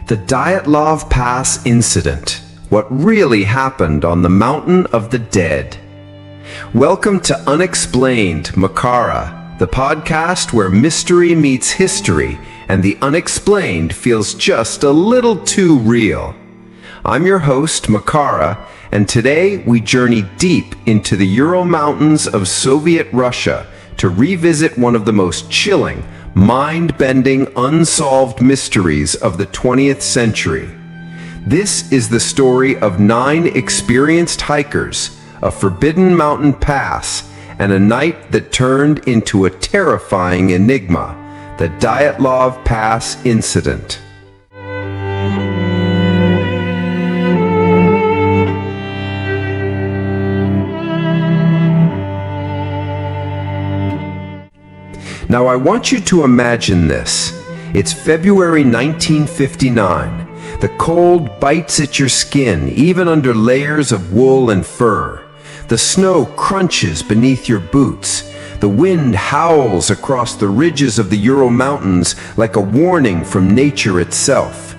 The Dyatlov Pass Incident. What really happened on the Mountain of the Dead. Welcome to Unexplained, Makara, the podcast where mystery meets history and the unexplained feels just a little too real. I'm your host, Makara, and today we journey deep into the Ural Mountains of Soviet Russia to revisit one of the most chilling, mind-bending, unsolved mysteries of the 20th century. This is the story of 9 experienced hikers, a forbidden mountain pass, and a night that turned into a terrifying enigma, the Dyatlov Pass Incident. Now I want you to imagine this. It's February 1959. The cold bites at your skin, even under layers of wool and fur. The snow crunches beneath your boots. The wind howls across the ridges of the Ural Mountains like a warning from nature itself.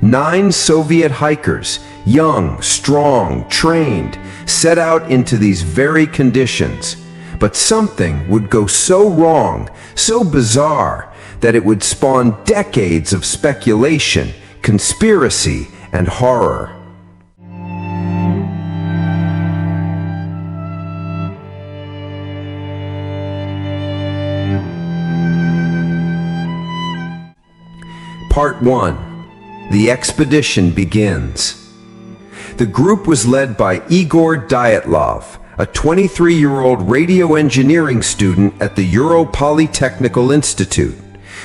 9 Soviet hikers, young, strong, trained, set out into these very conditions. But something would go so wrong, so bizarre, that it would spawn decades of speculation, conspiracy, and horror. Part 1. The expedition begins. The group was led by Igor Dyatlov, a 23-year-old radio engineering student at the Ural Polytechnical Institute.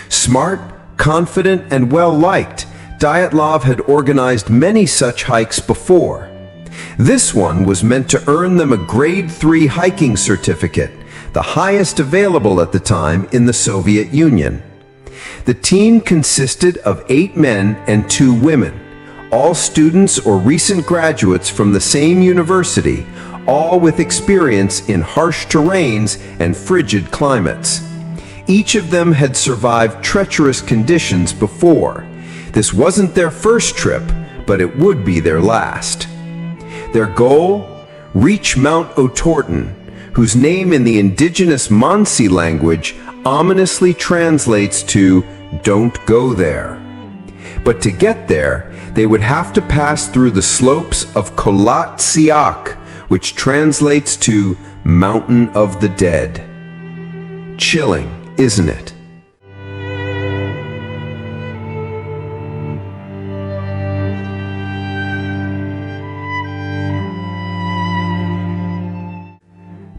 Smart, confident, and well-liked, Dyatlov had organized many such hikes before. This one was meant to earn them a Grade 3 hiking certificate, the highest available at the time in the Soviet Union. The team consisted of 8 men and 2 women, all students or recent graduates from the same university, all with experience in harsh terrains and frigid climates. Each of them had survived treacherous conditions before. This wasn't their first trip, but it would be their last. Their goal? Reach Mount Otorten, whose name in the indigenous Mansi language ominously translates to "Don't go there." But to get there, they would have to pass through the slopes of Kholat, Syakhl, which translates to Mountain of the Dead. Chilling, isn't it?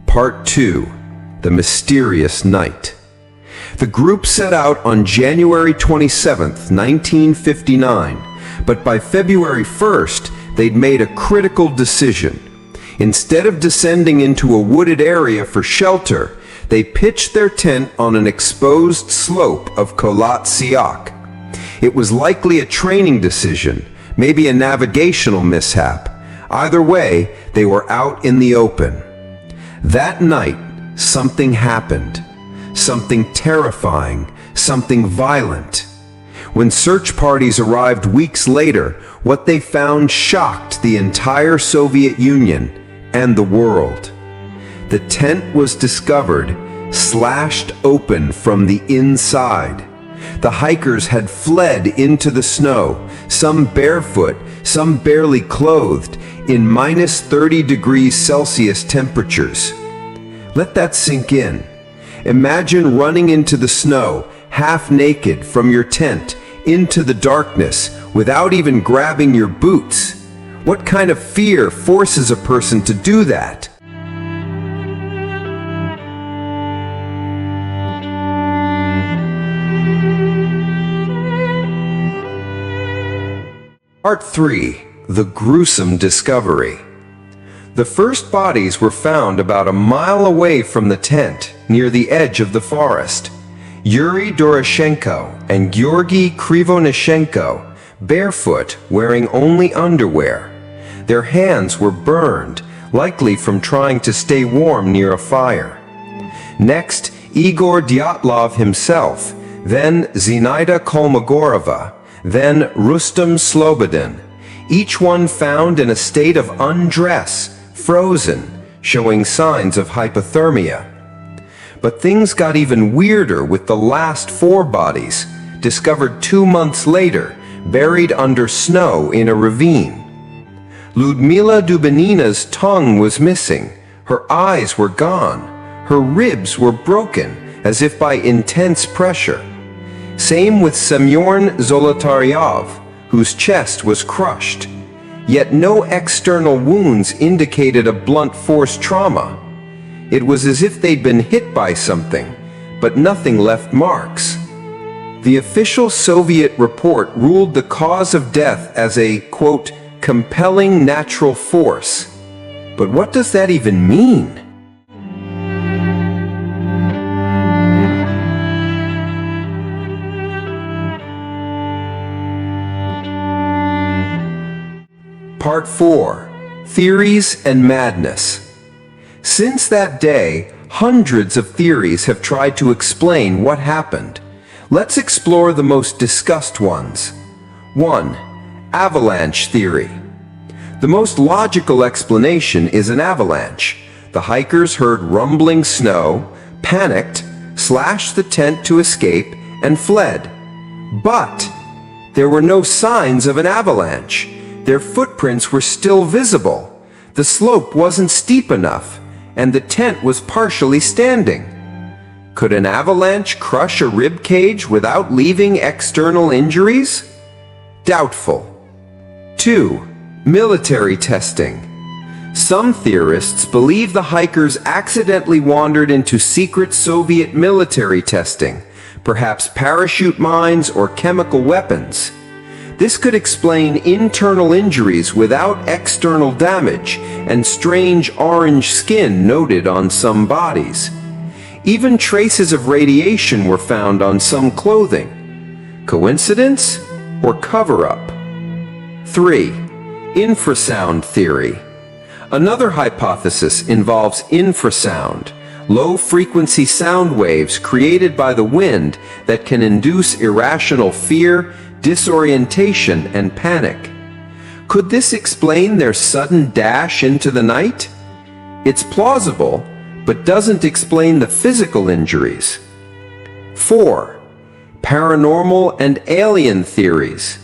Part 2. The Mysterious Night. The group set out on January 27, 1959, but by February 1st, they'd made a critical decision. Instead of descending into a wooded area for shelter, they pitched their tent on an exposed slope of Kholat Syakhl. It was likely a training decision, maybe a navigational mishap. Either way, they were out in the open. That night, something happened. Something terrifying, something violent. When search parties arrived weeks later, what they found shocked the entire Soviet Union and the world. The tent was discovered, slashed open from the inside. The hikers had fled into the snow, some barefoot, some barely clothed, in minus 30 degrees Celsius temperatures. Let that sink in. Imagine running into the snow, half naked from your tent, into the darkness, without even grabbing your boots. What kind of fear forces a person to do that? Part 3. The Gruesome Discovery. The first bodies were found about a mile away from the tent, near the edge of the forest. Yuri Doroshenko and Georgy Krivonyshenko, barefoot, wearing only underwear. Their hands were burned, likely from trying to stay warm near a fire. Next, Igor Dyatlov himself, then Zinaida Kolmogorova, then Rustam Slobodin, each one found in a state of undress, frozen, showing signs of hypothermia. But things got even weirder with the last 4 bodies, discovered 2 months later, buried under snow in a ravine. Ludmila Dubinina's tongue was missing, her eyes were gone, her ribs were broken as if by intense pressure. Same with Semyon Zolotaryov, whose chest was crushed. Yet no external wounds indicated a blunt force trauma. It was as if they'd been hit by something, but nothing left marks. The official Soviet report ruled the cause of death as a, quote, compelling natural force. But what does that even mean? Part 4. Theories and Madness. Since that day, hundreds of theories have tried to explain what happened. Let's explore the most discussed ones. 1. Avalanche theory. The most logical explanation is an avalanche. The hikers heard rumbling snow, panicked, slashed the tent to escape, and fled. But there were no signs of an avalanche. Their footprints were still visible. The slope wasn't steep enough, and the tent was partially standing. Could an avalanche crush a rib cage without leaving external injuries? Doubtful. 2. Military testing. Some theorists believe the hikers accidentally wandered into secret Soviet military testing, perhaps parachute mines or chemical weapons. This could explain internal injuries without external damage and strange orange skin noted on some bodies. Even traces of radiation were found on some clothing. Coincidence or cover-up? 3. Infrasound theory. Another hypothesis involves infrasound, low-frequency sound waves created by the wind that can induce irrational fear, disorientation, and panic. Could this explain their sudden dash into the night? It's plausible, but doesn't explain the physical injuries. 4. Paranormal and alien theories.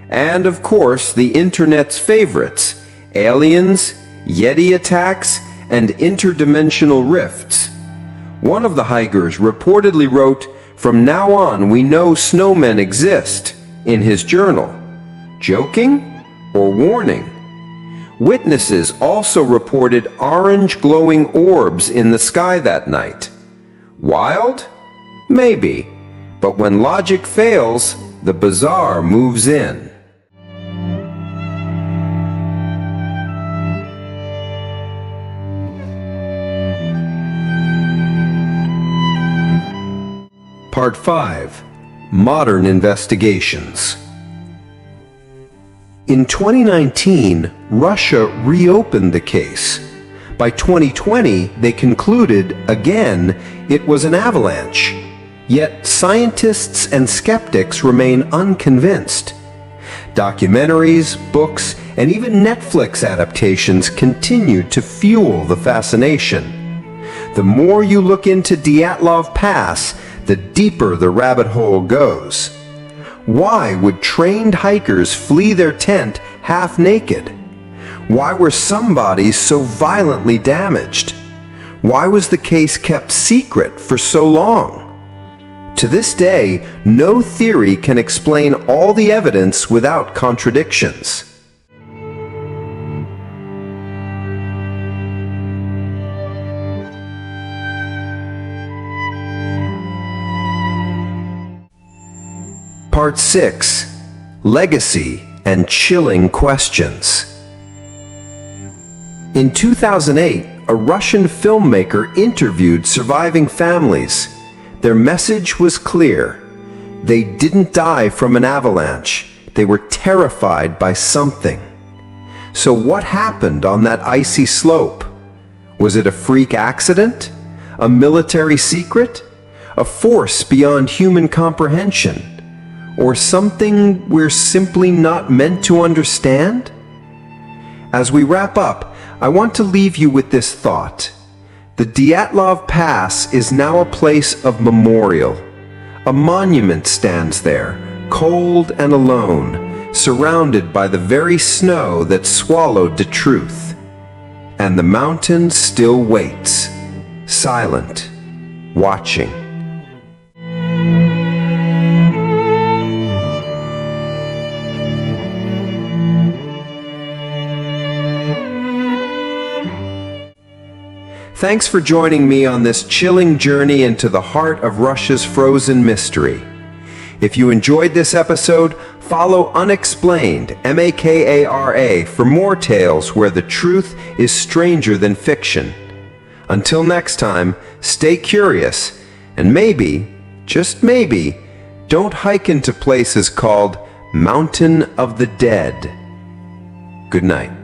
And of course, the internet's favorites, aliens, Yeti attacks, and interdimensional rifts. One of the hikers reportedly wrote, "From now on we know snowmen exist," in his journal. Joking or warning? Witnesses also reported orange glowing orbs in the sky that night. Wild? Maybe. But when logic fails, the bizarre moves in. Part 5. Modern investigations. In 2019, Russia reopened the case. By 2020, they concluded, again, it was an avalanche. Yet scientists and skeptics remain unconvinced. Documentaries, books, and even Netflix adaptations continue to fuel the fascination. The more you look into Dyatlov Pass, the deeper the rabbit hole goes. Why would trained hikers flee their tent half naked? Why were some bodies so violently damaged? Why was the case kept secret for so long? To this day, no theory can explain all the evidence without contradictions. Part 6. Legacy and Chilling Questions. In 2008, a Russian filmmaker interviewed surviving families. Their message was clear. They didn't die from an avalanche. They were terrified by something. So what happened on that icy slope? Was it a freak accident? A military secret? A force beyond human comprehension? Or something we're simply not meant to understand? As we wrap up, I want to leave you with this thought. The Dyatlov Pass is now a place of memorial. A monument stands there, cold and alone, surrounded by the very snow that swallowed the truth. And the mountain still waits, silent, watching. Thanks for joining me on this chilling journey into the heart of Russia's frozen mystery. If you enjoyed this episode, follow Unexplained, M-A-K-A-R-A, for more tales where the truth is stranger than fiction. Until next time, stay curious, and maybe, just maybe, don't hike into places called Mountain of the Dead. Good night.